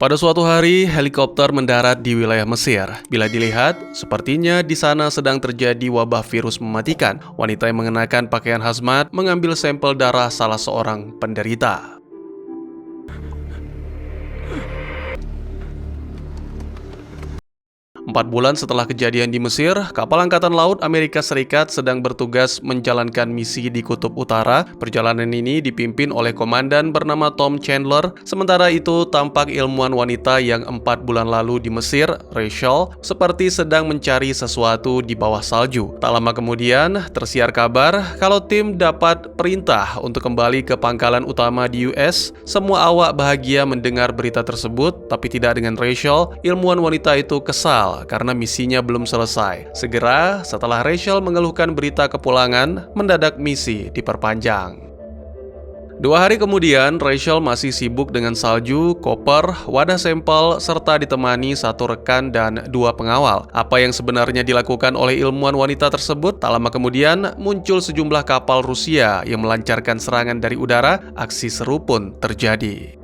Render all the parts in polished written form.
Pada suatu hari, helikopter mendarat di wilayah Mesir. Bila dilihat, sepertinya di sana sedang terjadi wabah virus mematikan. Wanita yang mengenakan pakaian hazmat mengambil sampel darah salah seorang penderita. 4 bulan setelah kejadian di Mesir, kapal Angkatan Laut Amerika Serikat sedang bertugas menjalankan misi di Kutub Utara. Perjalanan ini dipimpin oleh komandan bernama Tom Chandler. Sementara itu, tampak ilmuwan wanita yang 4 bulan lalu di Mesir, Rachel, seperti sedang mencari sesuatu di bawah salju. Tak lama kemudian, tersiar kabar kalau tim dapat perintah untuk kembali ke pangkalan utama di US. Semua awak bahagia mendengar berita tersebut, tapi tidak dengan Rachel. Ilmuwan wanita itu kesal karena misinya belum selesai. Segera setelah Rachel mengeluhkan berita kepulangan, mendadak misi diperpanjang. 2 hari kemudian, Rachel masih sibuk dengan salju, koper, wadah sampel, serta ditemani 1 rekan dan 2 pengawal. Apa yang sebenarnya dilakukan oleh ilmuwan wanita tersebut? Tak lama kemudian, muncul sejumlah kapal Rusia yang melancarkan serangan dari udara. Aksi seru pun terjadi.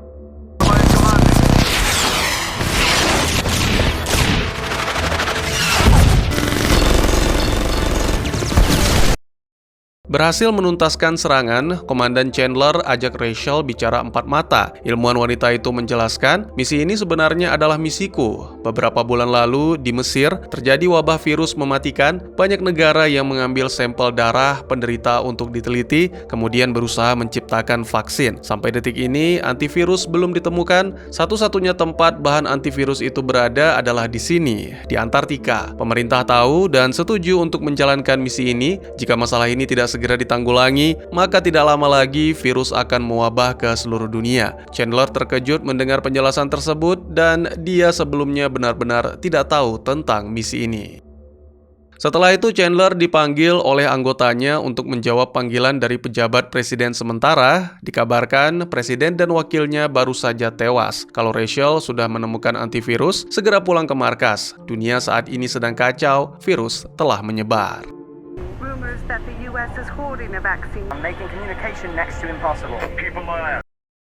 Berhasil menuntaskan serangan, Komandan Chandler ajak Rachel bicara 4 mata. Ilmuwan wanita itu menjelaskan, misi ini sebenarnya adalah misiku. Beberapa bulan lalu di Mesir, terjadi wabah virus mematikan. Banyak negara yang mengambil sampel darah penderita untuk diteliti, kemudian berusaha menciptakan vaksin. Sampai detik ini, antivirus belum ditemukan. Satu-satunya tempat bahan antivirus itu berada adalah di sini, di Antartika. Pemerintah tahu dan setuju untuk menjalankan misi ini. Jika masalah ini tidak segera ditanggulangi, maka tidak lama lagi virus akan mewabah ke seluruh dunia. Chandler terkejut mendengar penjelasan tersebut dan dia sebelumnya benar-benar tidak tahu tentang misi ini. Setelah itu, Chandler dipanggil oleh anggotanya untuk menjawab panggilan dari pejabat presiden sementara. Dikabarkan presiden dan wakilnya baru saja tewas. Kalau Rachel sudah menemukan antivirus, segera pulang ke markas. Dunia saat ini sedang kacau, virus telah menyebar. That the US is hoarding a vaccine. I'm making communication next to impossible. Keep an eye out.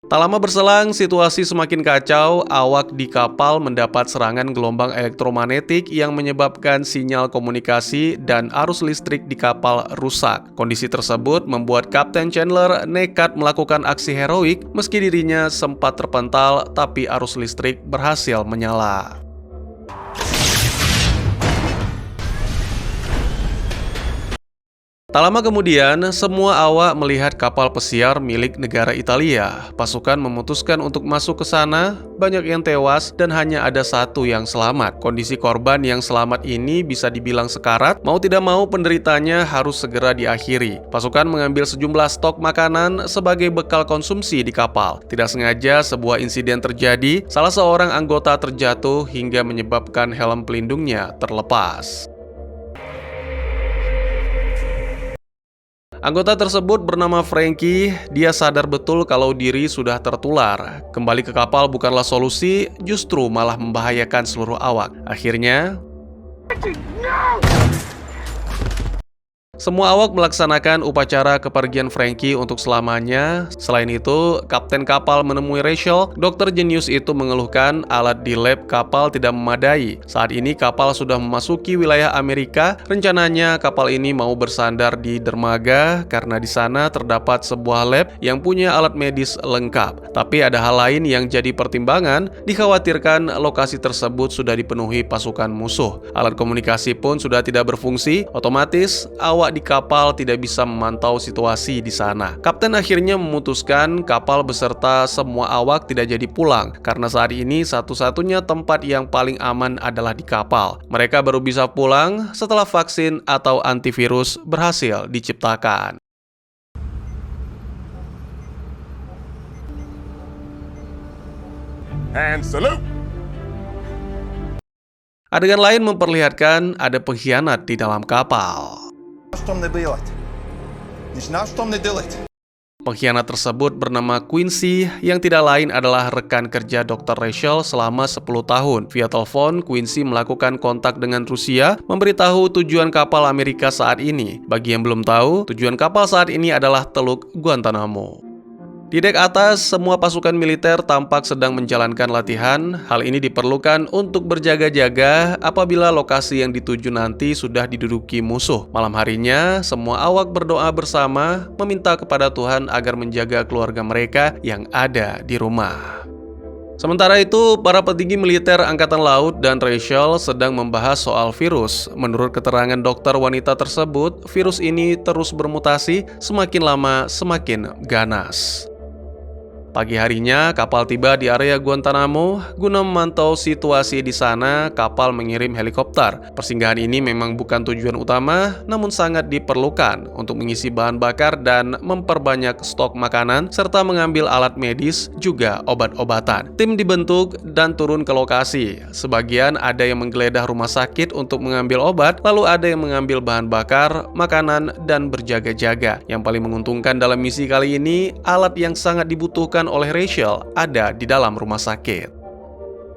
Tak lama berselang, situasi semakin kacau. Awak di kapal mendapat serangan gelombang elektromagnetik yang menyebabkan sinyal komunikasi dan arus listrik di kapal rusak. Kondisi tersebut membuat Kapten Chandler nekat melakukan aksi heroik meski dirinya sempat terpental, tapi arus listrik berhasil menyala. Tak lama kemudian, semua awak melihat kapal pesiar milik negara Italia. Pasukan memutuskan untuk masuk ke sana, banyak yang tewas dan hanya ada 1 yang selamat. Kondisi korban yang selamat ini bisa dibilang sekarat, mau tidak mau penderitanya harus segera diakhiri. Pasukan mengambil sejumlah stok makanan sebagai bekal konsumsi di kapal. Tidak sengaja sebuah insiden terjadi, salah seorang anggota terjatuh hingga menyebabkan helm pelindungnya terlepas. Anggota tersebut bernama Frankie. Dia sadar betul kalau diri sudah tertular. Kembali ke kapal bukanlah solusi, justru malah membahayakan seluruh awak. Akhirnya, semua awak melaksanakan upacara kepergian Frankie untuk selamanya. Selain itu, kapten kapal menemui Rachel. Dokter jenius itu mengeluhkan alat di lab kapal tidak memadai. Saat ini kapal sudah memasuki wilayah Amerika. Rencananya kapal ini mau bersandar di dermaga karena di sana terdapat sebuah lab yang punya alat medis lengkap. Tapi ada hal lain yang jadi pertimbangan. Dikhawatirkan lokasi tersebut sudah dipenuhi pasukan musuh. Alat komunikasi pun sudah tidak berfungsi. Otomatis awak di kapal tidak bisa memantau situasi di sana. Kapten akhirnya memutuskan kapal beserta semua awak tidak jadi pulang karena saat ini satu-satunya tempat yang paling aman adalah di kapal. Mereka baru bisa pulang setelah vaksin atau antivirus berhasil diciptakan. And salute. Adegan lain memperlihatkan ada pengkhianat di dalam kapal. Pengkhianat tersebut bernama Quincy, yang tidak lain adalah rekan kerja Dr. Rachel selama 10 tahun. Via telepon, Quincy melakukan kontak dengan Rusia, memberitahu tujuan kapal Amerika saat ini. Bagi yang belum tahu, tujuan kapal saat ini adalah Teluk Guantanamo. Di dek atas, semua pasukan militer tampak sedang menjalankan latihan. Hal ini diperlukan untuk berjaga-jaga apabila lokasi yang dituju nanti sudah diduduki musuh. Malam harinya, semua awak berdoa bersama meminta kepada Tuhan agar menjaga keluarga mereka yang ada di rumah. Sementara itu, para petinggi militer Angkatan Laut dan Rachel sedang membahas soal virus. Menurut keterangan dokter wanita tersebut, virus ini terus bermutasi, semakin lama semakin ganas. Pagi harinya, kapal tiba di area Guantanamo. Guna memantau situasi di sana, kapal mengirim helikopter. Persinggahan ini memang bukan tujuan utama, namun sangat diperlukan untuk mengisi bahan bakar dan memperbanyak stok makanan, serta mengambil alat medis, juga obat-obatan. Tim dibentuk dan turun ke lokasi. Sebagian ada yang menggeledah rumah sakit untuk mengambil obat, lalu ada yang mengambil bahan bakar, makanan, dan berjaga-jaga. Yang paling menguntungkan dalam misi kali ini, alat yang sangat dibutuhkan oleh Rachel ada di dalam rumah sakit.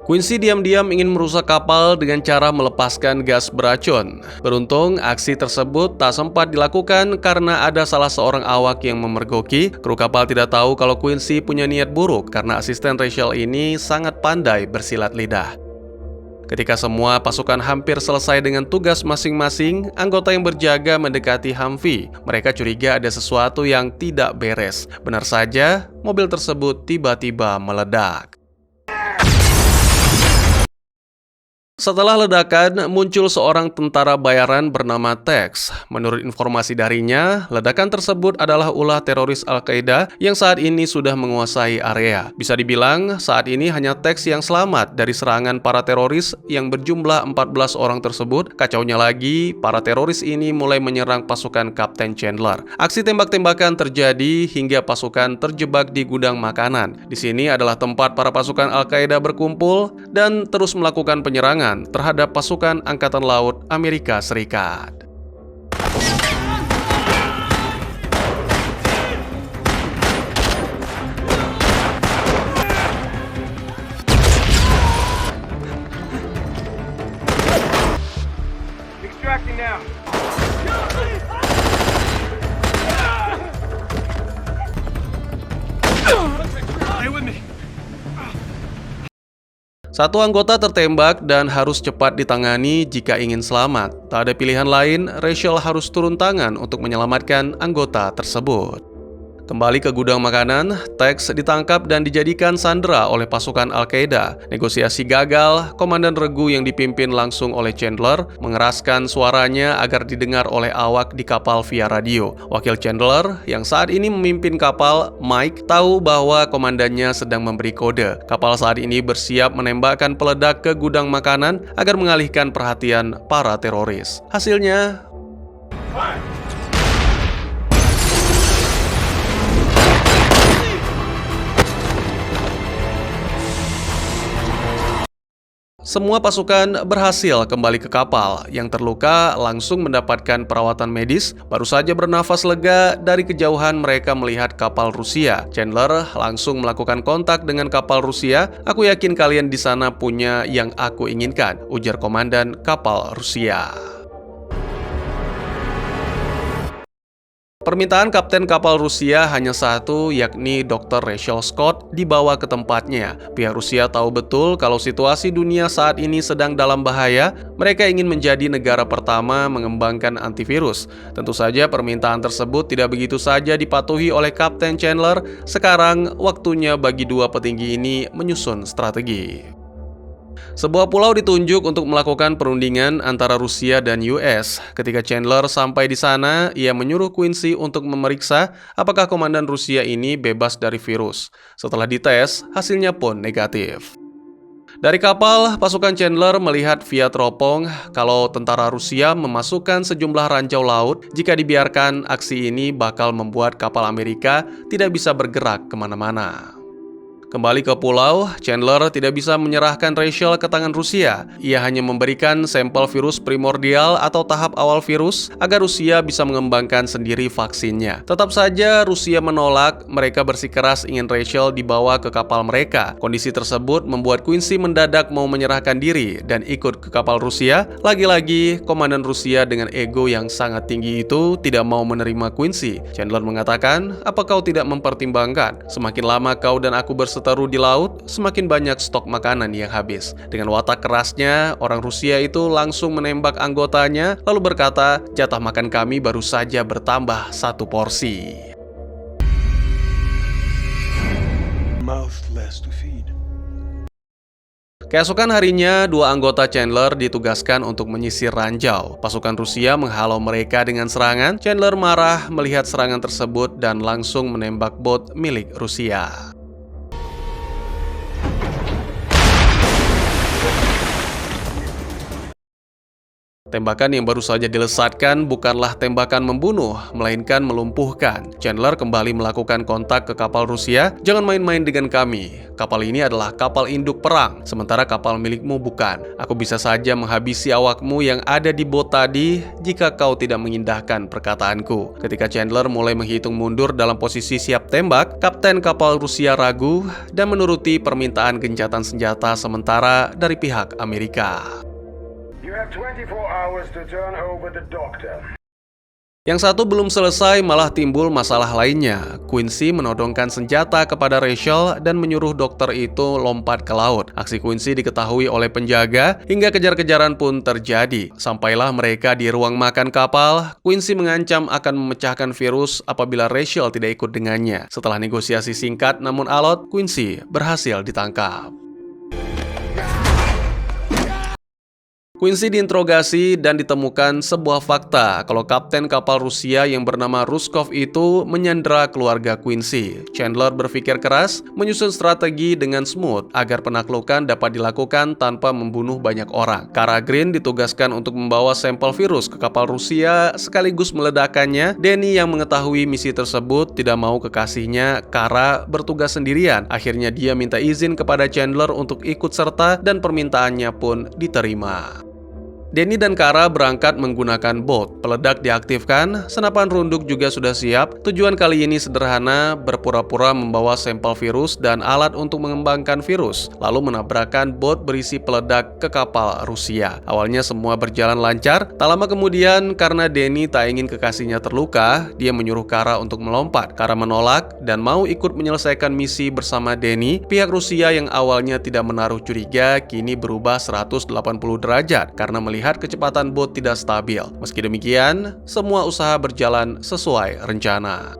Quincy diam-diam ingin merusak kapal dengan cara melepaskan gas beracun. Beruntung, aksi tersebut tak sempat dilakukan karena ada salah seorang awak yang memergoki. Kru kapal tidak tahu kalau Quincy punya niat buruk karena asisten Rachel ini sangat pandai bersilat lidah. Ketika semua pasukan hampir selesai dengan tugas masing-masing, anggota yang berjaga mendekati Humvee. Mereka curiga ada sesuatu yang tidak beres. Benar saja, mobil tersebut tiba-tiba meledak. Setelah ledakan, muncul seorang tentara bayaran bernama Tex. Menurut informasi darinya, ledakan tersebut adalah ulah teroris Al-Qaeda yang saat ini sudah menguasai area. Bisa dibilang, saat ini hanya Tex yang selamat dari serangan para teroris yang berjumlah 14 orang tersebut. Kacaunya lagi, para teroris ini mulai menyerang pasukan Kapten Chandler. Aksi tembak-tembakan terjadi hingga pasukan terjebak di gudang makanan. Di sini adalah tempat para pasukan Al-Qaeda berkumpul dan terus melakukan penyerangan terhadap pasukan Angkatan Laut Amerika Serikat. Extracting now. Stay with me. Satu anggota tertembak dan harus cepat ditangani jika ingin selamat. Tak ada pilihan lain, Rachel harus turun tangan untuk menyelamatkan anggota tersebut. Kembali ke gudang makanan, Tex ditangkap dan dijadikan sandera oleh pasukan Al-Qaeda. Negosiasi gagal, komandan regu yang dipimpin langsung oleh Chandler mengeraskan suaranya agar didengar oleh awak di kapal via radio. Wakil Chandler, yang saat ini memimpin kapal, Mike, tahu bahwa komandannya sedang memberi kode. Kapal saat ini bersiap menembakkan peledak ke gudang makanan agar mengalihkan perhatian para teroris. Hasilnya, semua pasukan berhasil kembali ke kapal. Yang terluka langsung mendapatkan perawatan medis. Baru saja bernafas lega, dari kejauhan mereka melihat kapal Rusia. Chandler langsung melakukan kontak dengan kapal Rusia. "Aku yakin kalian di sana punya yang aku inginkan," ujar komandan kapal Rusia. Permintaan kapten kapal Rusia hanya satu, yakni Dr. Rachel Scott dibawa ke tempatnya. Pihak Rusia tahu betul kalau situasi dunia saat ini sedang dalam bahaya. Mereka ingin menjadi negara pertama mengembangkan antivirus. Tentu saja permintaan tersebut tidak begitu saja dipatuhi oleh Kapten Chandler. Sekarang waktunya bagi dua petinggi ini menyusun strategi. Sebuah pulau ditunjuk untuk melakukan perundingan antara Rusia dan US. Ketika Chandler sampai di sana, ia menyuruh Quincy untuk memeriksa apakah komandan Rusia ini bebas dari virus. Setelah dites, hasilnya pun negatif. Dari kapal, pasukan Chandler melihat via teropong kalau tentara Rusia memasukkan sejumlah ranjau laut. Jika dibiarkan, aksi ini bakal membuat kapal Amerika tidak bisa bergerak kemana-mana. Kembali ke pulau, Chandler tidak bisa menyerahkan Rachel ke tangan Rusia. Ia hanya memberikan sampel virus primordial atau tahap awal virus agar Rusia bisa mengembangkan sendiri vaksinnya. Tetap saja Rusia menolak, mereka bersikeras ingin Rachel dibawa ke kapal mereka. Kondisi tersebut membuat Quincy mendadak mau menyerahkan diri dan ikut ke kapal Rusia. Lagi-lagi, komandan Rusia dengan ego yang sangat tinggi itu tidak mau menerima Quincy. Chandler mengatakan, "Apa kau tidak mempertimbangkan? Semakin lama kau dan aku berseteru di laut, semakin banyak stok makanan yang habis." Dengan watak kerasnya, orang Rusia itu langsung menembak anggotanya, lalu berkata, "Jatah makan kami baru saja bertambah 1 porsi." Mouth less to feed. Keesokan harinya, 2 anggota Chandler ditugaskan untuk menyisir ranjau. Pasukan Rusia menghalau mereka dengan serangan. Chandler marah melihat serangan tersebut dan langsung menembak bot milik Rusia. Tembakan yang baru saja dilesatkan bukanlah tembakan membunuh, melainkan melumpuhkan. Chandler kembali melakukan kontak ke kapal Rusia. "Jangan main-main dengan kami. Kapal ini adalah kapal induk perang, sementara kapal milikmu bukan. Aku bisa saja menghabisi awakmu yang ada di bot tadi jika kau tidak mengindahkan perkataanku." Ketika Chandler mulai menghitung mundur dalam posisi siap tembak, kapten kapal Rusia ragu dan menuruti permintaan gencatan senjata sementara dari pihak Amerika. You have 24 hours to turn over the doctor. Yang satu belum selesai, malah timbul masalah lainnya. Quincy menodongkan senjata kepada Rachel dan menyuruh dokter itu lompat ke laut. Aksi Quincy diketahui oleh penjaga hingga kejar-kejaran pun terjadi. Sampailah mereka di ruang makan kapal. Quincy mengancam akan memecahkan virus apabila Rachel tidak ikut dengannya. Setelah negosiasi singkat namun alot, Quincy berhasil ditangkap. Quincy diinterogasi dan ditemukan sebuah fakta kalau kapten kapal Rusia yang bernama Ruskov itu menyandera keluarga Quincy. Chandler berpikir keras, menyusun strategi dengan smooth agar penaklukan dapat dilakukan tanpa membunuh banyak orang. Kara Green ditugaskan untuk membawa sampel virus ke kapal Rusia sekaligus meledakannya. Danny yang mengetahui misi tersebut tidak mau kekasihnya, Kara, bertugas sendirian. Akhirnya dia minta izin kepada Chandler untuk ikut serta dan permintaannya pun diterima. Danny dan Kara berangkat menggunakan bot. Peledak diaktifkan, senapan runduk juga sudah siap. Tujuan kali ini sederhana, berpura-pura membawa sampel virus dan alat untuk mengembangkan virus, lalu menabrakkan bot berisi peledak ke kapal Rusia. Awalnya semua berjalan lancar. Tak lama kemudian, karena Danny tak ingin kekasihnya terluka, dia menyuruh Kara untuk melompat. Kara menolak dan mau ikut menyelesaikan misi bersama Danny. Pihak Rusia yang awalnya tidak menaruh curiga, kini berubah 180 derajat karena melihat kecepatan bot tidak stabil. Meski demikian, semua usaha berjalan sesuai rencana.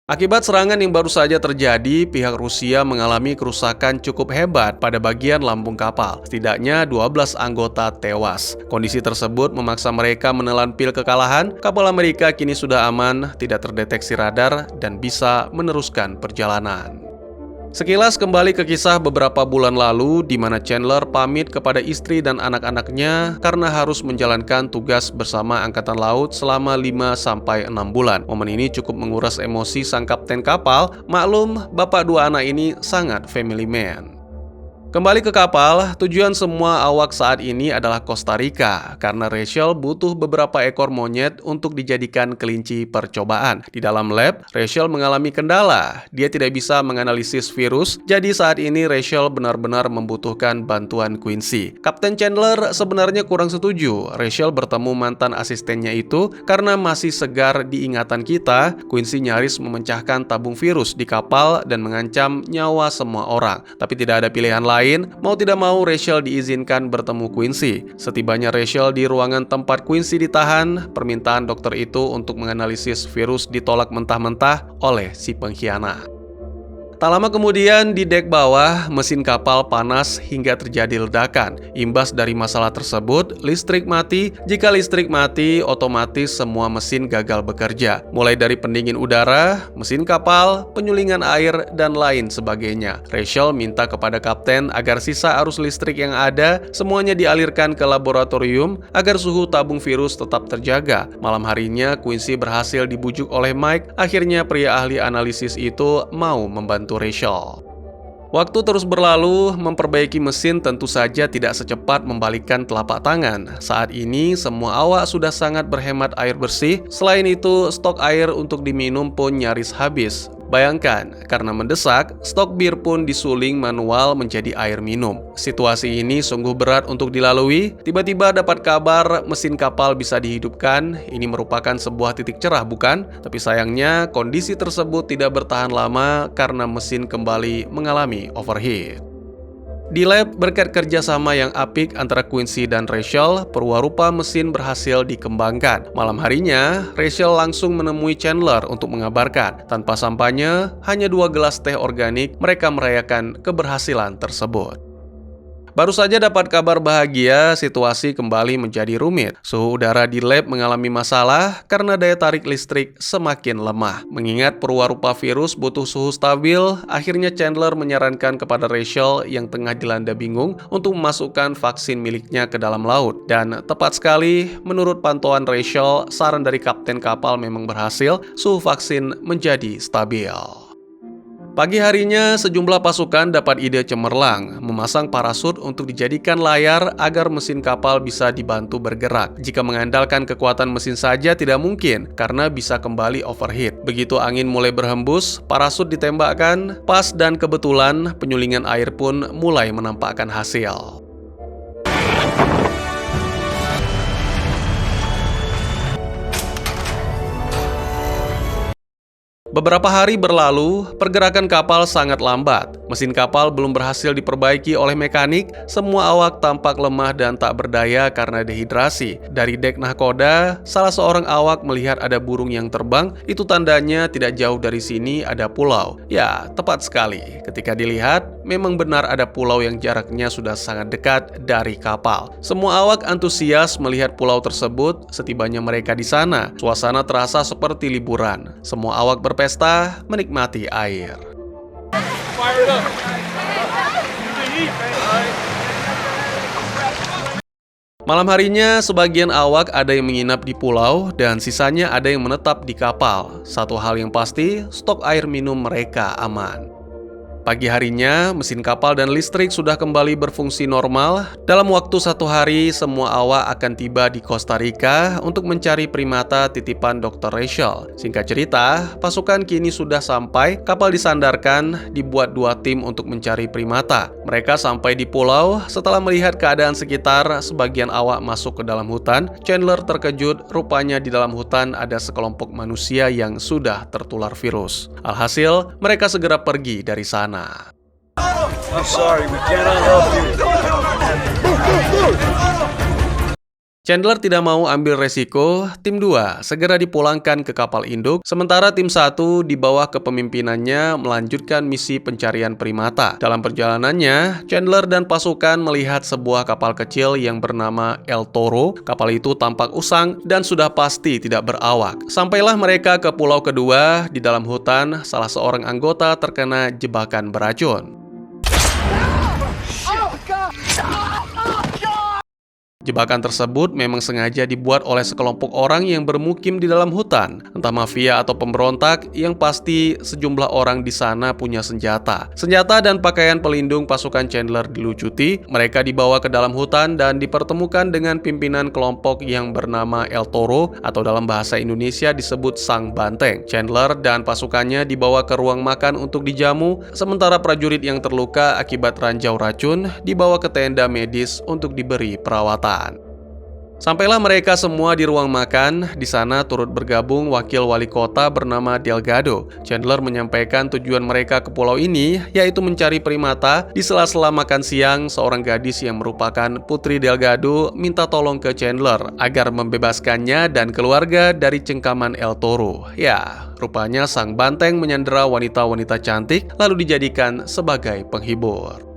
Akibat serangan yang baru saja terjadi, pihak Rusia mengalami kerusakan cukup hebat pada bagian lambung kapal. Setidaknya 12 anggota tewas. Kondisi tersebut memaksa mereka menelan pil kekalahan. Kapal Amerika kini sudah aman, tidak terdeteksi radar, dan bisa meneruskan perjalanan. Sekilas kembali ke kisah beberapa bulan lalu di mana Chandler pamit kepada istri dan anak-anaknya karena harus menjalankan tugas bersama Angkatan Laut selama 5-6 bulan. Momen ini cukup menguras emosi sang kapten kapal. Maklum, bapak 2 anak ini sangat family man. Kembali ke kapal, tujuan semua awak saat ini adalah Costa Rica karena Rachel butuh beberapa ekor monyet untuk dijadikan kelinci percobaan. Di dalam lab, Rachel mengalami kendala. Dia tidak bisa menganalisis virus, jadi saat ini Rachel benar-benar membutuhkan bantuan Quincy. Kapten Chandler sebenarnya kurang setuju Rachel bertemu mantan asistennya itu karena masih segar di ingatan kita. Quincy nyaris memecahkan tabung virus di kapal dan mengancam nyawa semua orang. Tapi tidak ada pilihan lain. Mau tidak mau Rachel diizinkan bertemu Quincy. Setibanya Rachel di ruangan tempat Quincy ditahan, permintaan dokter itu untuk menganalisis virus ditolak mentah-mentah oleh si pengkhianat. Tak lama kemudian di dek bawah, mesin kapal panas hingga terjadi ledakan. Imbas dari masalah tersebut, listrik mati. Jika listrik mati, otomatis semua mesin gagal bekerja. Mulai dari pendingin udara, mesin kapal, penyulingan air, dan lain sebagainya. Rachel minta kepada kapten agar sisa arus listrik yang ada semuanya dialirkan ke laboratorium agar suhu tabung virus tetap terjaga. Malam harinya, Quincy berhasil dibujuk oleh Mike. Akhirnya pria ahli analisis itu mau membantu Rachel. Waktu terus berlalu, memperbaiki mesin tentu saja tidak secepat membalikkan telapak tangan. Saat ini, semua awak sudah sangat berhemat air bersih. Selain itu, stok air untuk diminum pun nyaris habis. Bayangkan, karena mendesak, stok bir pun disuling manual menjadi air minum. Situasi ini sungguh berat untuk dilalui. Tiba-tiba dapat kabar mesin kapal bisa dihidupkan. Ini merupakan sebuah titik cerah, bukan? Tapi sayangnya, kondisi tersebut tidak bertahan lama karena mesin kembali mengalami overheat. Di lab, berkat kerjasama yang apik antara Quincy dan Rachel, perwarupa mesin berhasil dikembangkan. Malam harinya, Rachel langsung menemui Chandler untuk mengabarkan. Tanpa sampainya, hanya 2 gelas teh organik, mereka merayakan keberhasilan tersebut. Baru saja dapat kabar bahagia, situasi kembali menjadi rumit. Suhu udara di lab mengalami masalah karena daya tarik listrik semakin lemah. Mengingat perwarupa virus butuh suhu stabil, akhirnya Chandler menyarankan kepada Rachel yang tengah dilanda bingung untuk memasukkan vaksin miliknya ke dalam laut. Dan tepat sekali, menurut pantauan Rachel, saran dari kapten kapal memang berhasil, suhu vaksin menjadi stabil. Pagi harinya, sejumlah pasukan dapat ide cemerlang, memasang parasut untuk dijadikan layar agar mesin kapal bisa dibantu bergerak. Jika mengandalkan kekuatan mesin saja tidak mungkin, karena bisa kembali overheat. Begitu angin mulai berhembus, parasut ditembakkan, pas dan kebetulan penyulingan air pun mulai menampakkan hasil. Beberapa hari berlalu, pergerakan kapal sangat lambat. Mesin kapal belum berhasil diperbaiki oleh mekanik, semua awak tampak lemah dan tak berdaya karena dehidrasi. Dari dek nahkoda, salah seorang awak melihat ada burung yang terbang, itu tandanya tidak jauh dari sini ada pulau. Ya, tepat sekali. Ketika dilihat, memang benar ada pulau yang jaraknya sudah sangat dekat dari kapal. Semua awak antusias melihat pulau tersebut. Setibanya mereka di sana, suasana terasa seperti liburan. Semua awak berpesta, menikmati air. Malam harinya, sebagian awak ada yang menginap di pulau dan sisanya ada yang menetap di kapal. Satu hal yang pasti, stok air minum mereka aman. Pagi harinya, mesin kapal dan listrik sudah kembali berfungsi normal. Dalam waktu 1 hari, semua awak akan tiba di Costa Rica untuk mencari primata titipan Dr. Rachel. Singkat cerita, pasukan kini sudah sampai, kapal disandarkan, dibuat 2 tim untuk mencari primata. Mereka sampai di pulau, setelah melihat keadaan sekitar, sebagian awak masuk ke dalam hutan. Chandler terkejut, rupanya di dalam hutan ada sekelompok manusia yang sudah tertular virus. Alhasil, mereka segera pergi dari sana. I'm sorry, we cannot help you. Chandler tidak mau ambil resiko, tim 2 segera dipulangkan ke kapal induk, sementara tim 1 di bawah kepemimpinannya melanjutkan misi pencarian primata. Dalam perjalanannya, Chandler dan pasukan melihat sebuah kapal kecil yang bernama El Toro. Kapal itu tampak usang dan sudah pasti tidak berawak. Sampailah mereka ke pulau kedua. Di dalam hutan, salah seorang anggota terkena jebakan beracun. Jebakan tersebut memang sengaja dibuat oleh sekelompok orang yang bermukim di dalam hutan. Entah mafia atau pemberontak, yang pasti sejumlah orang di sana punya senjata. Senjata dan pakaian pelindung pasukan Chandler dilucuti. Mereka dibawa ke dalam hutan dan dipertemukan dengan pimpinan kelompok yang bernama El Toro, atau dalam bahasa Indonesia disebut Sang Banteng. Chandler dan pasukannya dibawa ke ruang makan untuk dijamu, sementara prajurit yang terluka akibat ranjau racun dibawa ke tenda medis untuk diberi perawatan. Sampailah mereka semua di ruang makan. Di sana turut bergabung wakil wali kota bernama Delgado. Chandler menyampaikan tujuan mereka ke pulau ini, yaitu mencari primata. Di sela-sela makan siang, seorang gadis yang merupakan putri Delgado minta tolong ke Chandler agar membebaskannya dan keluarga dari cengkaman El Toro. Ya, rupanya sang banteng menyandera wanita-wanita cantik lalu dijadikan sebagai penghibur.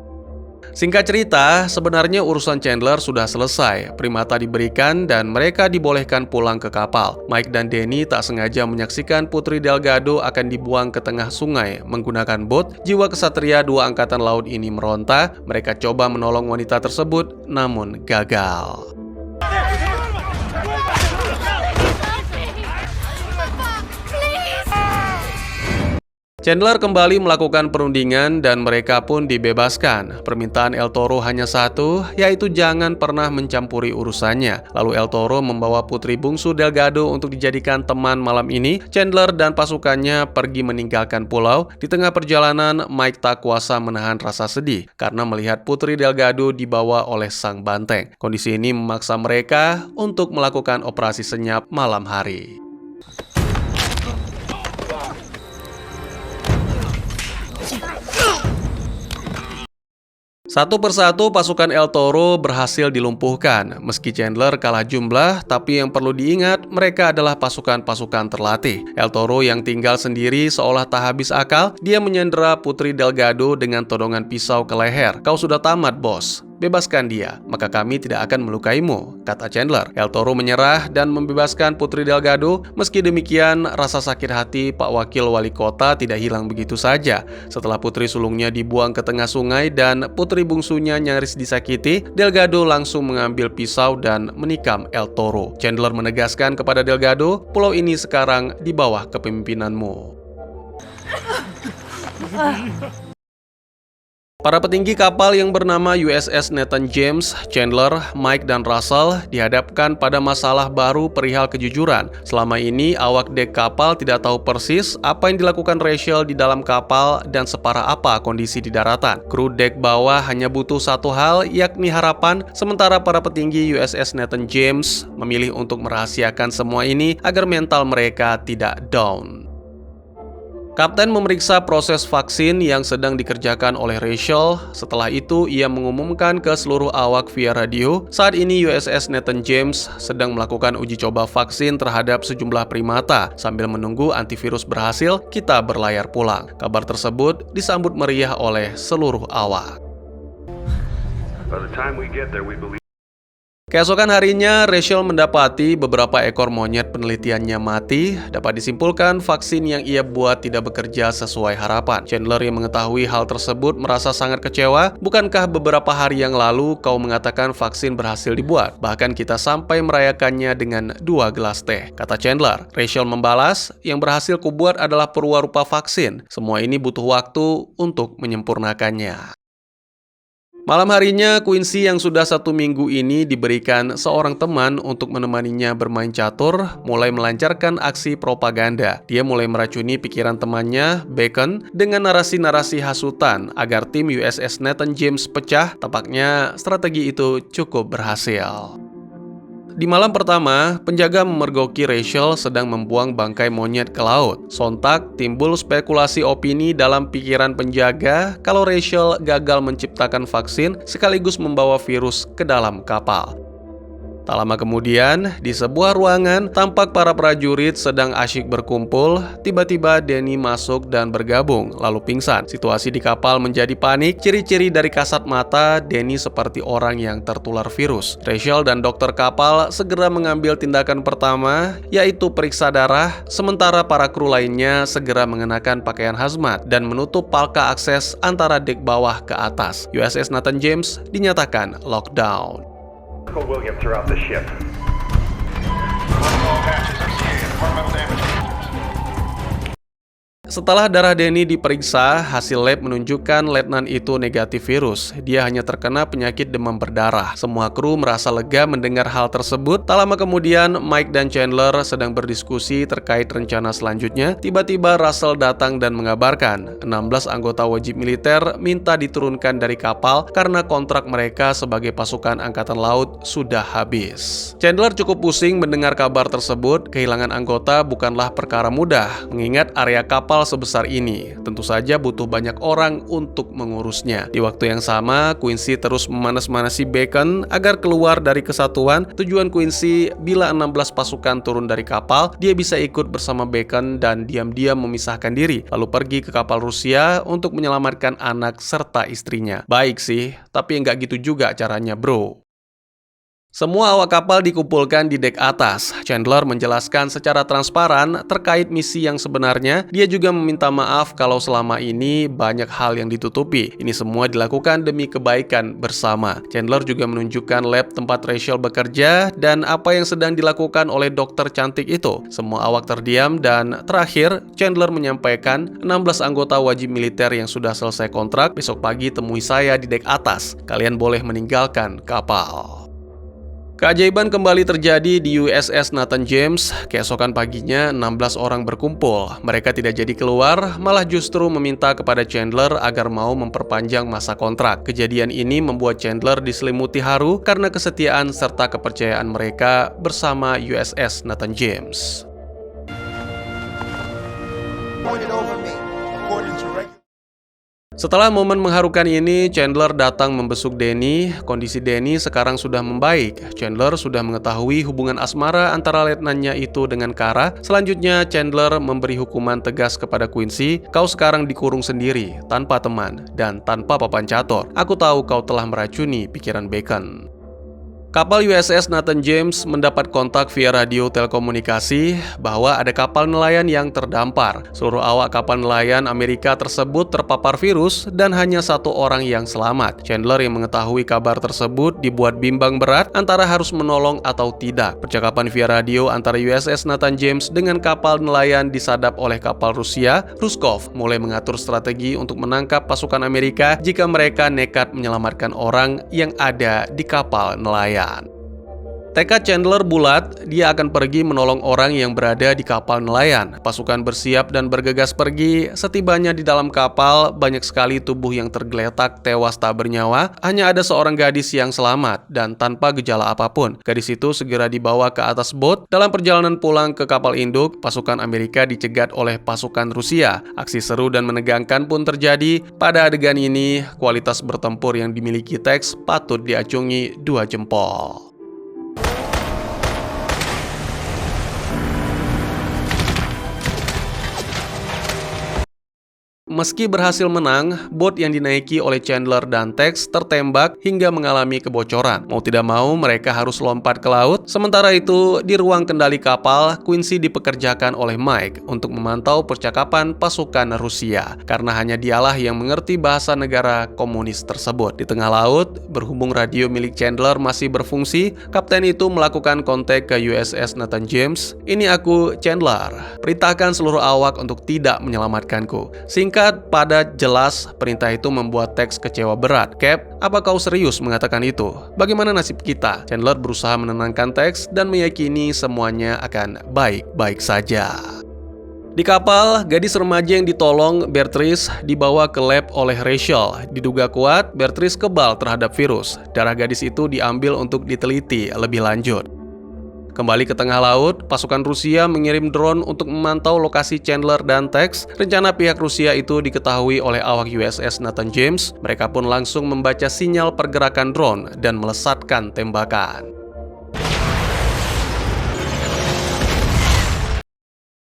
Singkat cerita, sebenarnya urusan Chandler sudah selesai. Primata diberikan dan mereka dibolehkan pulang ke kapal. Mike dan Danny tak sengaja menyaksikan Putri Delgado akan dibuang ke tengah sungai menggunakan bot. Jiwa kesatria dua angkatan laut ini meronta. Mereka coba menolong wanita tersebut, namun gagal. Chandler kembali melakukan perundingan dan mereka pun dibebaskan. Permintaan El Toro hanya satu, yaitu jangan pernah mencampuri urusannya. Lalu El Toro membawa putri bungsu Delgado untuk dijadikan teman malam ini. Chandler dan pasukannya pergi meninggalkan pulau. Di tengah perjalanan, Mike tak kuasa menahan rasa sedih karena melihat putri Delgado dibawa oleh sang banteng. Kondisi ini memaksa mereka untuk melakukan operasi senyap malam hari. Satu persatu pasukan El Toro berhasil dilumpuhkan. Meski Chandler kalah jumlah, tapi yang perlu diingat, mereka adalah pasukan-pasukan terlatih. El Toro yang tinggal sendiri seolah tak habis akal, dia menyandera Putri Delgado dengan todongan pisau ke leher. "Kau sudah tamat, bos. Bebaskan dia, maka kami tidak akan melukaimu," kata Chandler. El Toro menyerah dan membebaskan Putri Delgado. Meski demikian, rasa sakit hati Pak Wakil Wali Kota tidak hilang begitu saja. Setelah putri sulungnya dibuang ke tengah sungai dan putri bungsunya nyaris disakiti, Delgado langsung mengambil pisau dan menikam El Toro. Chandler menegaskan kepada Delgado, "Pulau ini sekarang di bawah kepemimpinanmu." Para petinggi kapal yang bernama USS Nathan James, Chandler, Mike, dan Russell dihadapkan pada masalah baru perihal kejujuran. Selama ini, awak dek kapal tidak tahu persis apa yang dilakukan Rachel di dalam kapal dan separah apa kondisi di daratan. Kru dek bawah hanya butuh satu hal, yakni harapan, sementara para petinggi USS Nathan James memilih untuk merahasiakan semua ini agar mental mereka tidak down. Kapten memeriksa proses vaksin yang sedang dikerjakan oleh Rachel. Setelah itu, ia mengumumkan ke seluruh awak via radio, saat ini USS Nathan James sedang melakukan uji coba vaksin terhadap sejumlah primata. Sambil menunggu antivirus berhasil, kita berlayar pulang. Kabar tersebut disambut meriah oleh seluruh awak. By the time we get there, we believe Keesokan harinya, Rachel mendapati beberapa ekor monyet penelitiannya mati. Dapat disimpulkan vaksin yang ia buat tidak bekerja sesuai harapan. Chandler yang mengetahui hal tersebut merasa sangat kecewa. "Bukankah beberapa hari yang lalu kau mengatakan vaksin berhasil dibuat? Bahkan kita sampai merayakannya dengan 2 gelas teh," kata Chandler. Rachel membalas, "Yang berhasil kubuat adalah perwarupa vaksin. Semua ini butuh waktu untuk menyempurnakannya." Malam harinya, Quincy yang sudah 1 minggu ini diberikan seorang teman untuk menemaninya bermain catur, mulai melancarkan aksi propaganda. Dia mulai meracuni pikiran temannya, Bacon, dengan narasi-narasi hasutan agar tim USS Nathan James pecah. Tampaknya strategi itu cukup berhasil. Di malam pertama, penjaga memergoki Rachel sedang membuang bangkai monyet ke laut. Sontak timbul spekulasi opini dalam pikiran penjaga kalau Rachel gagal menciptakan vaksin sekaligus membawa virus ke dalam kapal. Tak lama kemudian, di sebuah ruangan, tampak para prajurit sedang asyik berkumpul. Tiba-tiba Danny masuk dan bergabung, lalu pingsan. Situasi di kapal menjadi panik. Ciri-ciri dari kasat mata, Danny seperti orang yang tertular virus. Rachel dan dokter kapal segera mengambil tindakan pertama, yaitu periksa darah, sementara para kru lainnya segera mengenakan pakaian hazmat dan menutup palka akses antara dek bawah ke atas. USS Nathan James dinyatakan lockdown. William throughout the ship. Setelah darah Denny diperiksa, hasil lab menunjukkan letnan itu negatif virus. Dia hanya terkena penyakit demam berdarah. Semua kru merasa lega mendengar hal tersebut. Tak lama kemudian, Mike dan Chandler sedang berdiskusi terkait rencana selanjutnya. Tiba-tiba Russell datang dan mengabarkan 16 anggota wajib militer minta diturunkan dari kapal karena kontrak mereka sebagai pasukan angkatan laut sudah habis. Chandler cukup pusing mendengar kabar tersebut. Kehilangan anggota bukanlah perkara mudah, mengingat area kapal sebesar ini. Tentu saja butuh banyak orang untuk mengurusnya. Di waktu yang sama, Quincy terus memanas-manasi Bacon agar keluar dari kesatuan. Tujuan Quincy, bila 16 pasukan turun dari kapal, dia bisa ikut bersama Bacon dan diam-diam memisahkan diri, lalu pergi ke kapal Rusia untuk menyelamatkan anak serta istrinya. Baik sih, tapi nggak gitu juga caranya, bro. Semua awak kapal dikumpulkan di dek atas. Chandler menjelaskan secara transparan terkait misi yang sebenarnya. Dia juga meminta maaf kalau selama ini banyak hal yang ditutupi. Ini semua dilakukan demi kebaikan bersama. Chandler juga menunjukkan lab tempat Rachel bekerja dan apa yang sedang dilakukan oleh dokter cantik itu. Semua awak terdiam dan terakhir Chandler menyampaikan 16 anggota wajib militer yang sudah selesai kontrak. Besok pagi temui saya di dek atas. Kalian boleh meninggalkan kapal. Keajaiban kembali terjadi di USS Nathan James. Keesokan paginya, 16 orang berkumpul. Mereka tidak jadi keluar, malah justru meminta kepada Chandler agar mau memperpanjang masa kontrak. Kejadian ini membuat Chandler diselimuti haru karena kesetiaan serta kepercayaan mereka bersama USS Nathan James. Setelah momen mengharukan ini, Chandler datang membesuk Denny. Kondisi Denny sekarang sudah membaik. Chandler sudah mengetahui hubungan asmara antara letnannya itu dengan Kara. Selanjutnya, Chandler memberi hukuman tegas kepada Quincy. Kau sekarang dikurung sendiri, tanpa teman, dan tanpa papan catur. Aku tahu kau telah meracuni pikiran Bacon. Kapal USS Nathan James mendapat kontak via radio telekomunikasi bahwa ada kapal nelayan yang terdampar. Seluruh awak kapal nelayan Amerika tersebut terpapar virus dan hanya satu orang yang selamat. Chandler yang mengetahui kabar tersebut dibuat bimbang berat antara harus menolong atau tidak. Percakapan via radio antara USS Nathan James dengan kapal nelayan disadap oleh kapal Rusia. Ruskov mulai mengatur strategi untuk menangkap pasukan Amerika jika mereka nekat menyelamatkan orang yang ada di kapal nelayan. Tekad Chandler bulat, dia akan pergi menolong orang yang berada di kapal nelayan. Pasukan bersiap dan bergegas pergi. Setibanya di dalam kapal, banyak sekali tubuh yang tergeletak tewas tak bernyawa. Hanya ada seorang gadis yang selamat dan tanpa gejala apapun. Gadis itu segera dibawa ke atas bot. Dalam perjalanan pulang ke kapal induk, pasukan Amerika dicegat oleh pasukan Rusia. Aksi seru dan menegangkan pun terjadi. Pada adegan ini, kualitas bertempur yang dimiliki Tex patut diacungi 2 jempol. Meski berhasil menang, bot yang dinaiki oleh Chandler dan Tex tertembak hingga mengalami kebocoran. Mau tidak mau, mereka harus lompat ke laut. Sementara itu, di ruang kendali kapal, Quincy dipekerjakan oleh Mike untuk memantau percakapan pasukan Rusia, karena hanya dialah yang mengerti bahasa negara komunis tersebut. Di tengah laut, berhubung radio milik Chandler masih berfungsi, kapten itu melakukan kontak ke USS Nathan James. "Ini aku, Chandler. Perintahkan seluruh awak untuk tidak menyelamatkanku." Singkat, padat, jelas, perintah itu membuat Tex kecewa berat. "Cap, apa kau serius mengatakan itu? Bagaimana nasib kita?" Chandler berusaha menenangkan Tex dan meyakini semuanya akan baik-baik saja. Di kapal, gadis remaja yang ditolong, Beatrice, dibawa ke lab oleh Rachel. Diduga kuat, Beatrice kebal terhadap virus. Darah gadis itu diambil untuk diteliti lebih lanjut. Kembali ke tengah laut, pasukan Rusia mengirim drone untuk memantau lokasi Chandler dan Tex. Rencana pihak Rusia itu diketahui oleh awak USS Nathan James. Mereka pun langsung membaca sinyal pergerakan drone dan melesatkan tembakan.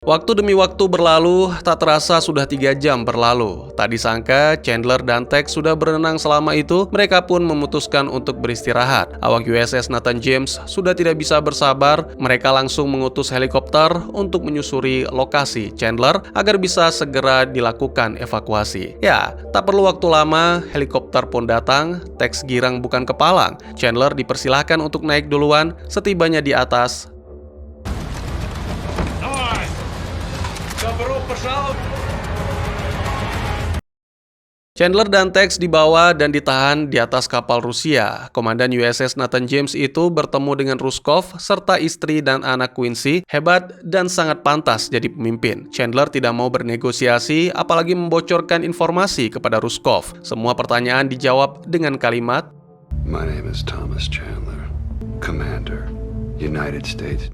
Waktu demi waktu berlalu, tak terasa sudah 3 jam berlalu. Tak disangka, Chandler dan Tex sudah berenang selama itu. Mereka pun memutuskan untuk beristirahat. Awak USS Nathan James sudah tidak bisa bersabar. Mereka langsung mengutus helikopter untuk menyusuri lokasi Chandler agar bisa segera dilakukan evakuasi. Ya, tak perlu waktu lama, helikopter pun datang. Tex girang bukan kepalang. Chandler dipersilahkan untuk naik duluan. Setibanya di atas, Chandler dan Tex dibawa dan ditahan di atas kapal Rusia. Komandan USS Nathan James itu bertemu dengan Ruskov serta istri dan anak Quincy, hebat dan sangat pantas jadi pemimpin. Chandler tidak mau bernegosiasi, apalagi membocorkan informasi kepada Ruskov. Semua pertanyaan dijawab dengan kalimat, My name is Thomas Chandler, Commander, United States.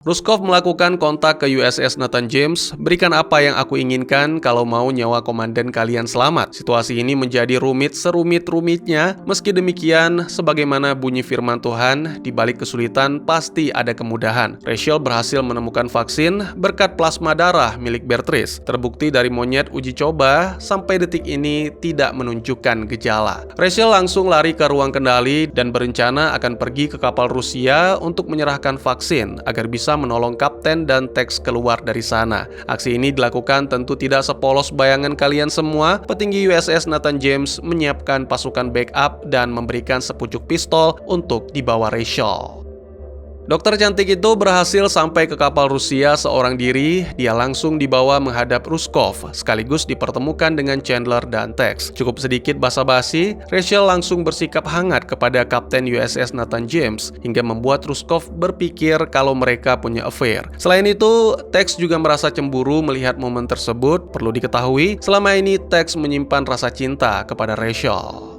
Ruskov melakukan kontak ke USS Nathan James, berikan apa yang aku inginkan kalau mau nyawa komandan kalian selamat. Situasi ini menjadi rumit serumit-rumitnya, meski demikian, sebagaimana bunyi firman Tuhan, di balik kesulitan pasti ada kemudahan. Rachel berhasil menemukan vaksin berkat plasma darah milik Beatrice. Terbukti dari monyet uji coba, sampai detik ini tidak menunjukkan gejala. Rachel langsung lari ke ruang kendali dan berencana akan pergi ke kapal Rusia untuk menyerahkan vaksin agar bisa menolong kapten dan Tex keluar dari sana. Aksi ini dilakukan tentu tidak sepolos bayangan kalian semua. Petinggi USS Nathan James menyiapkan pasukan backup dan memberikan sepucuk pistol untuk dibawa Rachel. Dokter cantik itu berhasil sampai ke kapal Rusia seorang diri. Dia langsung dibawa menghadap Ruskov, sekaligus dipertemukan dengan Chandler dan Tex. Cukup sedikit basa-basi, Rachel langsung bersikap hangat kepada Kapten USS Nathan James, hingga membuat Ruskov berpikir kalau mereka punya affair. Selain itu, Tex juga merasa cemburu melihat momen tersebut. Perlu diketahui, selama ini Tex menyimpan rasa cinta kepada Rachel.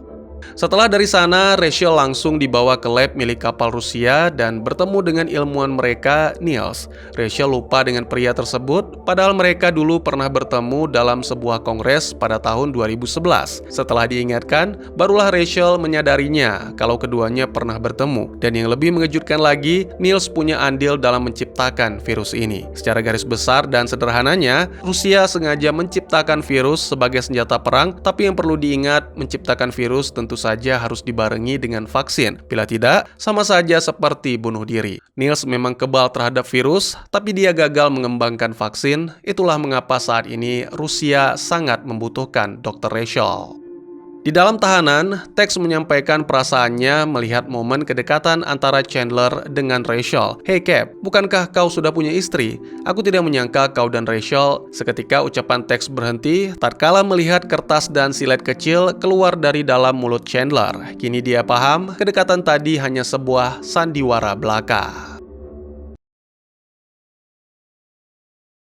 Setelah dari sana, Rachel langsung dibawa ke lab milik kapal Rusia dan bertemu dengan ilmuwan mereka, Niels. Rachel lupa dengan pria tersebut, padahal mereka dulu pernah bertemu dalam sebuah kongres pada tahun 2011. Setelah diingatkan, barulah Rachel menyadarinya kalau keduanya pernah bertemu. Dan yang lebih mengejutkan lagi, Niels punya andil dalam menciptakan virus ini. Secara garis besar dan sederhananya, Rusia sengaja menciptakan virus sebagai senjata perang, tapi yang perlu diingat, menciptakan virus tentu saja harus dibarengi dengan vaksin. Bila tidak, sama saja seperti bunuh diri. Niels memang kebal terhadap virus, tapi dia gagal mengembangkan vaksin. Itulah mengapa saat ini Rusia sangat membutuhkan Dr. Rachel. Di dalam tahanan, Tex menyampaikan perasaannya melihat momen kedekatan antara Chandler dengan Rachel. Hey Cap, bukankah kau sudah punya istri? Aku tidak menyangka kau dan Rachel. Seketika ucapan Tex berhenti, tatkala melihat kertas dan silet kecil keluar dari dalam mulut Chandler. Kini dia paham, kedekatan tadi hanya sebuah sandiwara belaka.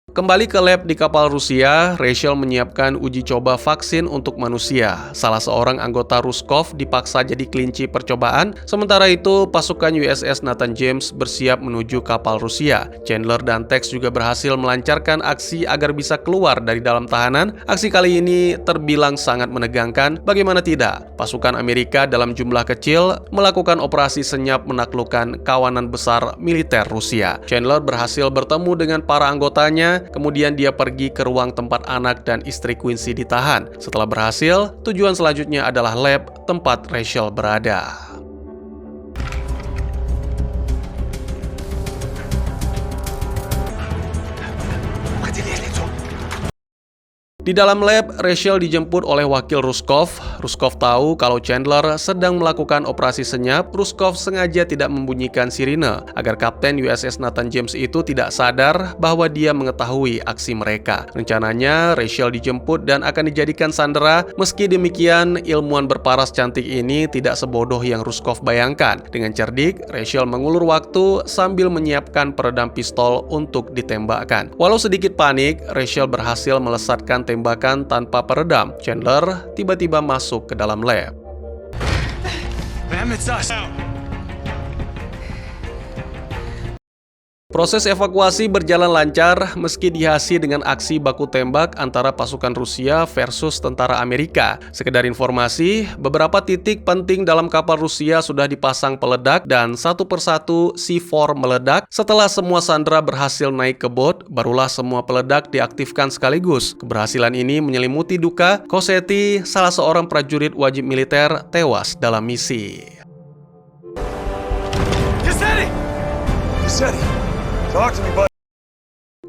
Kembali ke lab di kapal Rusia, Rachel menyiapkan uji coba vaksin untuk manusia. Salah seorang anggota Ruskov dipaksa jadi kelinci percobaan. Sementara itu, pasukan USS Nathan James bersiap menuju kapal Rusia. Chandler dan Tex juga berhasil melancarkan aksi agar bisa keluar dari dalam tahanan. Aksi kali ini terbilang sangat menegangkan. Bagaimana tidak? Pasukan Amerika dalam jumlah kecil melakukan operasi senyap menaklukkan kawanan besar militer Rusia. Chandler berhasil bertemu dengan para anggotanya. Kemudian dia pergi ke ruang tempat anak dan istri Quincy ditahan. Setelah berhasil, tujuan selanjutnya adalah lab tempat Rachel berada. Di dalam lab, Rachel dijemput oleh wakil Ruskov. Ruskov tahu kalau Chandler sedang melakukan operasi senyap. Ruskov sengaja tidak membunyikan sirine agar Kapten USS Nathan James itu tidak sadar bahwa dia mengetahui aksi mereka. Rencananya, Rachel dijemput dan akan dijadikan sandera. Meski demikian, ilmuwan berparas cantik ini tidak sebodoh yang Ruskov bayangkan. Dengan cerdik, Rachel mengulur waktu sambil menyiapkan peredam pistol untuk ditembakkan. Walau sedikit panik, Rachel berhasil melesatkan tembakan tanpa peredam. Chandler tiba-tiba masuk ke dalam lab. Proses evakuasi berjalan lancar meski dihiasi dengan aksi baku tembak antara pasukan Rusia versus tentara Amerika. Sekedar informasi, beberapa titik penting dalam kapal Rusia sudah dipasang peledak dan satu persatu C4 meledak. Setelah semua sandera berhasil naik ke bot, barulah semua peledak diaktifkan sekaligus. Keberhasilan ini menyelimuti duka. Cosetti, salah seorang prajurit wajib militer, tewas dalam misi.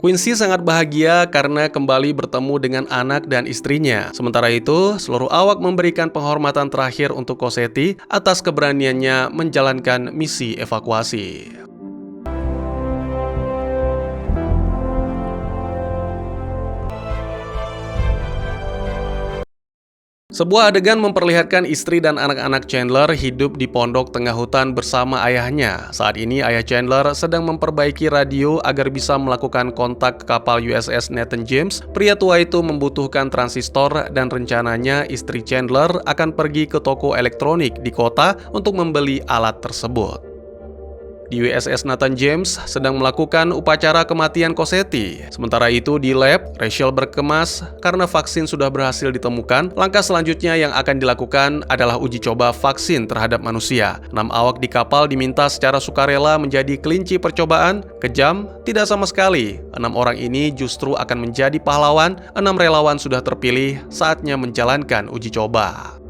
Quincy sangat bahagia karena kembali bertemu dengan anak dan istrinya. Sementara itu, seluruh awak memberikan penghormatan terakhir untuk Cosetti atas keberaniannya menjalankan misi evakuasi. Sebuah adegan memperlihatkan istri dan anak-anak Chandler hidup di pondok tengah hutan bersama ayahnya. Saat ini ayah Chandler sedang memperbaiki radio agar bisa melakukan kontak ke kapal USS Nathan James. Pria tua itu membutuhkan transistor dan rencananya istri Chandler akan pergi ke toko elektronik di kota untuk membeli alat tersebut. Di USS Nathan James sedang melakukan upacara kematian Cosetti. Sementara itu di lab, Rachel berkemas karena vaksin sudah berhasil ditemukan. Langkah selanjutnya yang akan dilakukan adalah uji coba vaksin terhadap manusia. 6 awak di kapal diminta secara sukarela menjadi kelinci percobaan. Kejam? Tidak sama sekali. 6 orang ini justru akan menjadi pahlawan. 6 relawan sudah terpilih, saatnya menjalankan uji coba.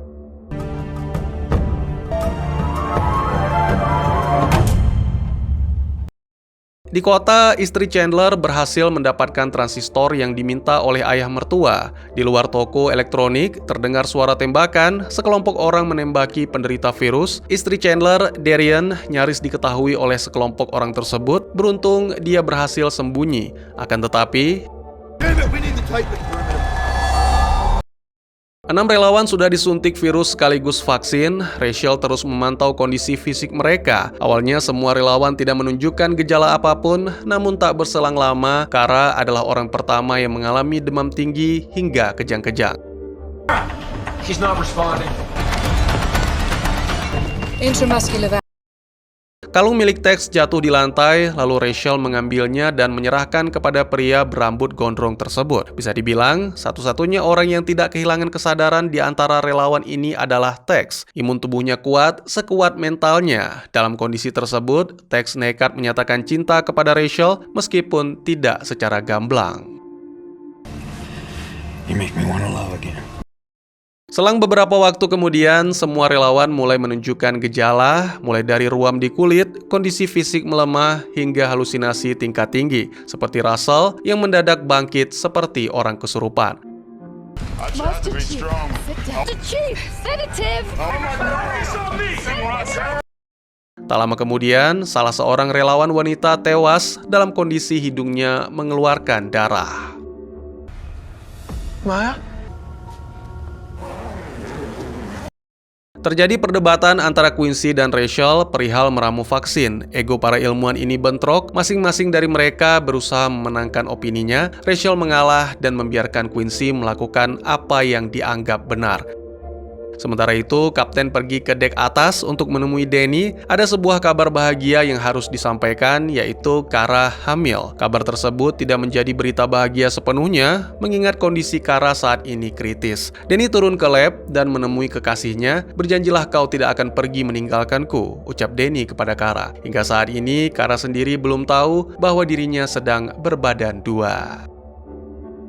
Di kota, istri Chandler berhasil mendapatkan transistor yang diminta oleh ayah mertua. Di luar toko elektronik, terdengar suara tembakan. Sekelompok orang menembaki penderita virus. Istri Chandler, Darian, nyaris diketahui oleh sekelompok orang tersebut. Beruntung, dia berhasil sembunyi. Akan tetapi, 6 relawan sudah disuntik virus sekaligus vaksin. Rachel terus memantau kondisi fisik mereka. Awalnya semua relawan tidak menunjukkan gejala apapun, namun tak berselang lama, Kara adalah orang pertama yang mengalami demam tinggi hingga kejang-kejang. She's not responding. Intramuscular. Kalung milik Tex jatuh di lantai, lalu Rachel mengambilnya dan menyerahkan kepada pria berambut gondrong tersebut. Bisa dibilang, satu-satunya orang yang tidak kehilangan kesadaran di antara relawan ini adalah Tex. Imun tubuhnya kuat, sekuat mentalnya. Dalam kondisi tersebut, Tex nekat menyatakan cinta kepada Rachel meskipun tidak secara gamblang. You make me wanna love again. Selang beberapa waktu kemudian, semua relawan mulai menunjukkan gejala, mulai dari ruam di kulit, kondisi fisik melemah, hingga halusinasi tingkat tinggi, seperti Russell yang mendadak bangkit seperti orang kesurupan. Master Chief, sedative. Tak lama kemudian, salah seorang relawan wanita tewas dalam kondisi hidungnya mengeluarkan darah. Maya? Terjadi perdebatan antara Quincy dan Rachel perihal meramu vaksin. Ego para ilmuwan ini bentrok, masing-masing dari mereka berusaha memenangkan opininya. Rachel mengalah dan membiarkan Quincy melakukan apa yang dianggap benar. Sementara itu, Kapten pergi ke dek atas untuk menemui Danny. Ada sebuah kabar bahagia yang harus disampaikan, yaitu Kara hamil. Kabar tersebut tidak menjadi berita bahagia sepenuhnya, mengingat kondisi Kara saat ini kritis. Danny turun ke lab dan menemui kekasihnya. "Berjanjilah kau tidak akan pergi meninggalkanku," ucap Danny kepada Kara. Hingga saat ini, Kara sendiri belum tahu bahwa dirinya sedang berbadan dua.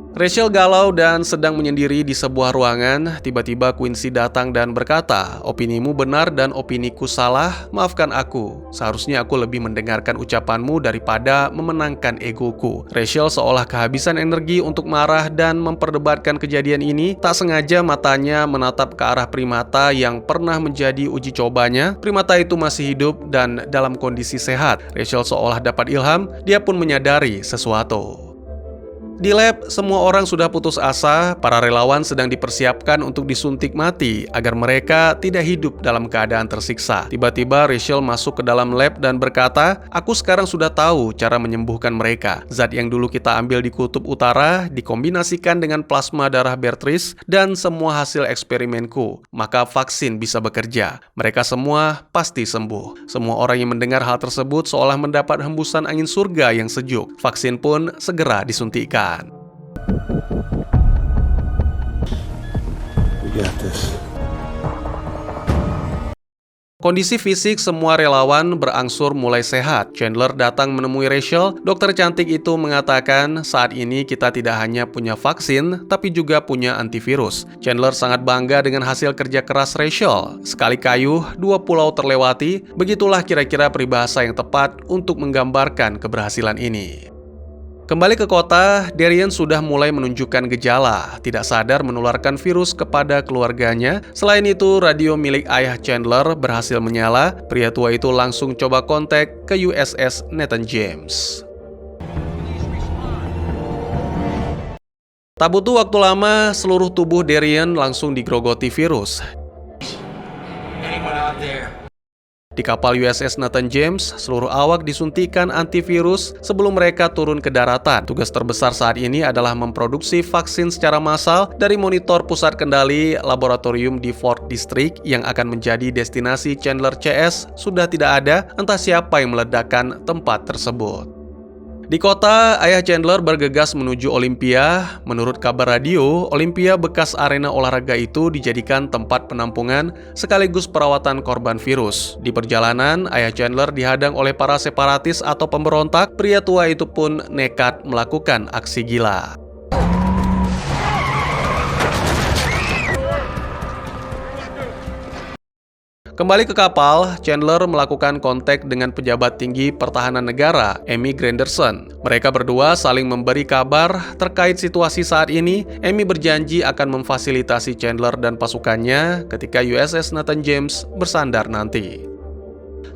Rachel galau dan sedang menyendiri di sebuah ruangan. Tiba-tiba Quincy datang dan berkata, "Opinimu benar dan opiniku salah. Maafkan aku. Seharusnya aku lebih mendengarkan ucapanmu daripada memenangkan egoku." Rachel seolah kehabisan energi untuk marah dan memperdebatkan kejadian ini. Tak sengaja matanya menatap ke arah primata yang pernah menjadi uji cobanya. Primata itu masih hidup dan dalam kondisi sehat. Rachel seolah dapat ilham. Dia pun menyadari sesuatu. Di lab, semua orang sudah putus asa. Para relawan sedang dipersiapkan untuk disuntik mati agar mereka tidak hidup dalam keadaan tersiksa. Tiba-tiba Rachel masuk ke dalam lab dan berkata, "Aku sekarang sudah tahu cara menyembuhkan mereka. Zat yang dulu kita ambil di kutub utara dikombinasikan dengan plasma darah Beatrice dan semua hasil eksperimenku. Maka vaksin bisa bekerja. Mereka semua pasti sembuh." Semua orang yang mendengar hal tersebut seolah mendapat hembusan angin surga yang sejuk. Vaksin pun segera disuntikkan. We got this. Kondisi fisik semua relawan berangsur mulai sehat. Chandler datang menemui Rachel. Dokter cantik itu mengatakan, "Saat ini kita tidak hanya punya vaksin, tapi juga punya antivirus." Chandler sangat bangga dengan hasil kerja keras Rachel. Sekali kayuh, 2 pulau terlewati. Begitulah kira-kira peribahasa yang tepat untuk menggambarkan keberhasilan ini. Kembali ke kota, Darian sudah mulai menunjukkan gejala, tidak sadar menularkan virus kepada keluarganya. Selain itu, radio milik ayah Chandler berhasil menyala. Pria tua itu langsung coba kontak ke USS Nathan James. Tak butuh waktu lama, seluruh tubuh Darian langsung digerogoti virus. Anyone out there? Di kapal USS Nathan James, seluruh awak disuntikan antivirus sebelum mereka turun ke daratan. Tugas terbesar saat ini adalah memproduksi vaksin secara massal dari monitor pusat kendali laboratorium di Fort District yang akan menjadi destinasi Chandler CS sudah tidak ada, entah siapa yang meledakkan tempat tersebut. Di kota, ayah Chandler bergegas menuju Olympia. Menurut kabar radio, Olympia bekas arena olahraga itu dijadikan tempat penampungan sekaligus perawatan korban virus. Di perjalanan, ayah Chandler dihadang oleh para separatis atau pemberontak. Pria tua itu pun nekat melakukan aksi gila. Kembali ke kapal, Chandler melakukan kontak dengan pejabat tinggi pertahanan negara, Amy Granderson. Mereka berdua saling memberi kabar terkait situasi saat ini. Amy berjanji akan memfasilitasi Chandler dan pasukannya ketika USS Nathan James bersandar nanti.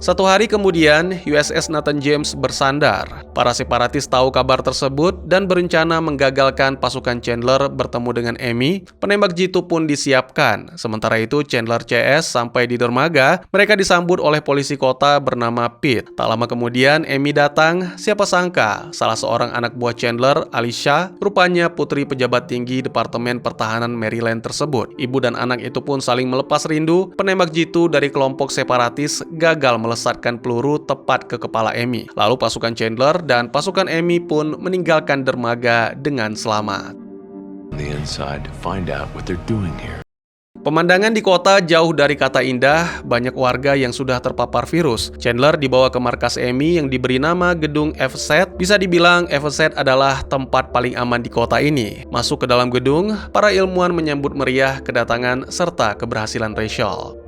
1 hari kemudian, USS Nathan James bersandar. Para separatis tahu kabar tersebut dan berencana menggagalkan pasukan Chandler bertemu dengan Amy. Penembak jitu pun disiapkan. Sementara itu, Chandler CS sampai di dermaga. Mereka disambut oleh polisi kota bernama Pete. Tak lama kemudian, Amy datang. Siapa sangka, salah seorang anak buah Chandler, Alicia, rupanya putri pejabat tinggi Departemen Pertahanan Maryland tersebut. Ibu dan anak itu pun saling melepas rindu. Penembak jitu dari kelompok separatis gagal melesatkan peluru tepat ke kepala Amy. Lalu pasukan Chandler dan pasukan Amy pun meninggalkan dermaga dengan selamat. On the inside to find out what they're doing here. Pemandangan di kota jauh dari kata indah, banyak warga yang sudah terpapar virus. Chandler dibawa ke markas Amy yang diberi nama Gedung Everset. Bisa dibilang Everset adalah tempat paling aman di kota ini. Masuk ke dalam gedung, para ilmuwan menyambut meriah kedatangan serta keberhasilan Rachel.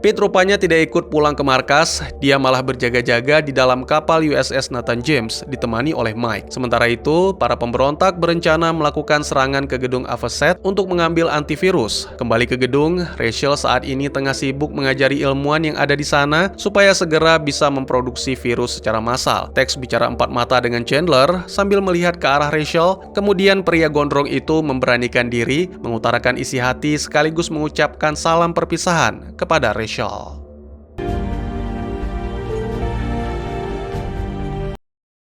Pete rupanya tidak ikut pulang ke markas, dia malah berjaga-jaga di dalam kapal USS Nathan James, ditemani oleh Mike. Sementara itu, para pemberontak berencana melakukan serangan ke gedung Everset untuk mengambil antivirus. Kembali ke gedung, Rachel saat ini tengah sibuk mengajari ilmuwan yang ada di sana supaya segera bisa memproduksi virus secara massal. Tex bicara 4 mata dengan Chandler sambil melihat ke arah Rachel, kemudian pria gondrong itu memberanikan diri, mengutarakan isi hati sekaligus mengucapkan salam perpisahan kepada Rachel.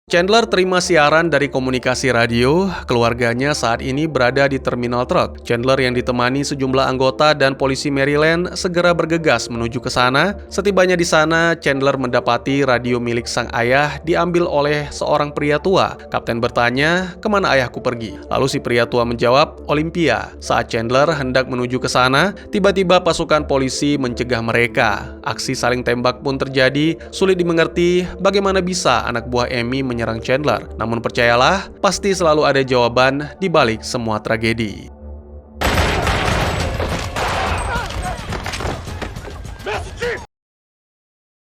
Chandler terima siaran dari komunikasi radio. Keluarganya saat ini berada di terminal truk. Chandler yang ditemani sejumlah anggota dan polisi Maryland segera bergegas menuju ke sana. Setibanya di sana, Chandler mendapati radio milik sang ayah diambil oleh seorang pria tua. Kapten bertanya, "Kemana ayahku pergi?" Lalu si pria tua menjawab, "Olympia." Saat Chandler hendak menuju ke sana, tiba-tiba pasukan polisi mencegah mereka. Aksi saling tembak pun terjadi. Sulit dimengerti bagaimana bisa anak buah Amy menyerang Chandler. Namun percayalah, pasti selalu ada jawaban di balik semua tragedi.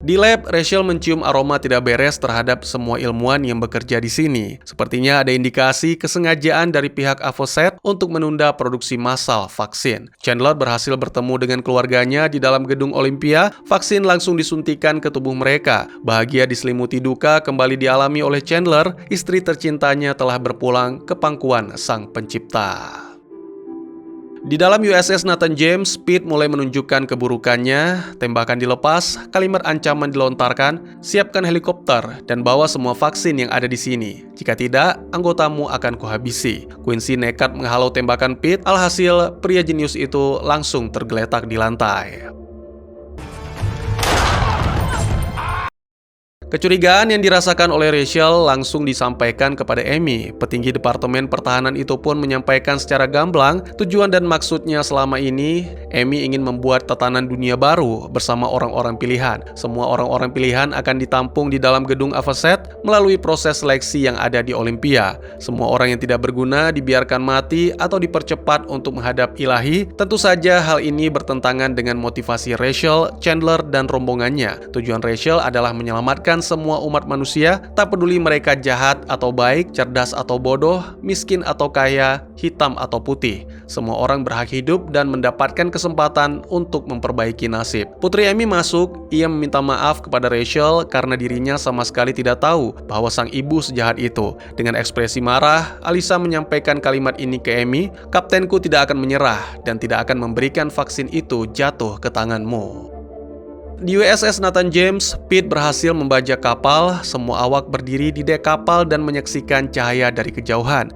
Di lab, Rachel mencium aroma tidak beres terhadap semua ilmuwan yang bekerja di sini. Sepertinya ada indikasi kesengajaan dari pihak Everset untuk menunda produksi massal vaksin. Chandler berhasil bertemu dengan keluarganya di dalam gedung Olympia. Vaksin langsung disuntikan ke tubuh mereka. Bahagia diselimuti duka kembali dialami oleh Chandler. Istri tercintanya telah berpulang ke pangkuan Sang Pencipta. Di dalam USS Nathan James, Pete mulai menunjukkan keburukannya. Tembakan dilepas, kalimat ancaman dilontarkan, siapkan helikopter dan bawa semua vaksin yang ada di sini. Jika tidak, anggotamu akan kuhabisi. Quincy nekat menghalau tembakan Pete, alhasil pria jenius itu langsung tergeletak di lantai. Kecurigaan yang dirasakan oleh Rachel langsung disampaikan kepada Amy. Petinggi Departemen Pertahanan itu pun menyampaikan secara gamblang tujuan dan maksudnya selama ini. Amy ingin membuat tatanan dunia baru bersama orang-orang pilihan. Semua orang-orang pilihan akan ditampung di dalam gedung Everset melalui proses seleksi yang ada di Olympia. Semua orang yang tidak berguna dibiarkan mati atau dipercepat untuk menghadap ilahi. Tentu saja hal ini bertentangan dengan motivasi Rachel, Chandler, dan rombongannya. Tujuan Rachel adalah menyelamatkan menyaksikan semua umat manusia, tak peduli mereka jahat atau baik, cerdas atau bodoh, miskin atau kaya, hitam atau putih. Semua orang berhak hidup dan mendapatkan kesempatan untuk memperbaiki nasib. Putri Amy masuk, ia meminta maaf kepada Rachel karena dirinya sama sekali tidak tahu bahwa sang ibu sejahat itu. Dengan ekspresi marah, Alyssa menyampaikan kalimat ini ke Amy, "Kaptenku tidak akan menyerah dan tidak akan memberikan vaksin itu jatuh ke tanganmu." Di USS Nathan James, Pete berhasil membajak kapal. Semua awak berdiri di dek kapal dan menyaksikan cahaya dari kejauhan.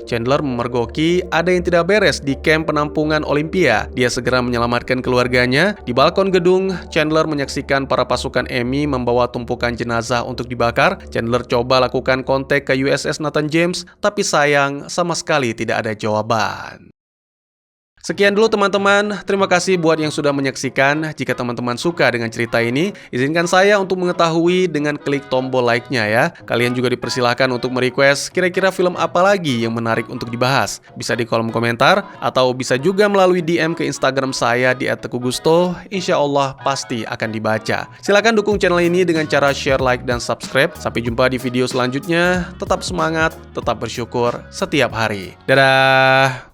Chandler memergoki ada yang tidak beres di kamp penampungan Olympia. Dia segera menyelamatkan keluarganya. Di balkon gedung, Chandler menyaksikan para pasukan Amy membawa tumpukan jenazah untuk dibakar. Chandler coba lakukan kontak ke USS Nathan James, tapi sayang sama sekali tidak ada jawaban. Sekian dulu teman-teman, terima kasih buat yang sudah menyaksikan. Jika teman-teman suka dengan cerita ini, izinkan saya untuk mengetahui dengan klik tombol like-nya ya. Kalian juga dipersilahkan untuk merequest kira-kira film apa lagi yang menarik untuk dibahas. Bisa di kolom komentar, atau bisa juga melalui DM ke Instagram saya di @teguhgusto. Insya Allah pasti akan dibaca. Silahkan dukung channel ini dengan cara share, like, dan subscribe. Sampai jumpa di video selanjutnya. Tetap semangat, tetap bersyukur setiap hari. Dadah!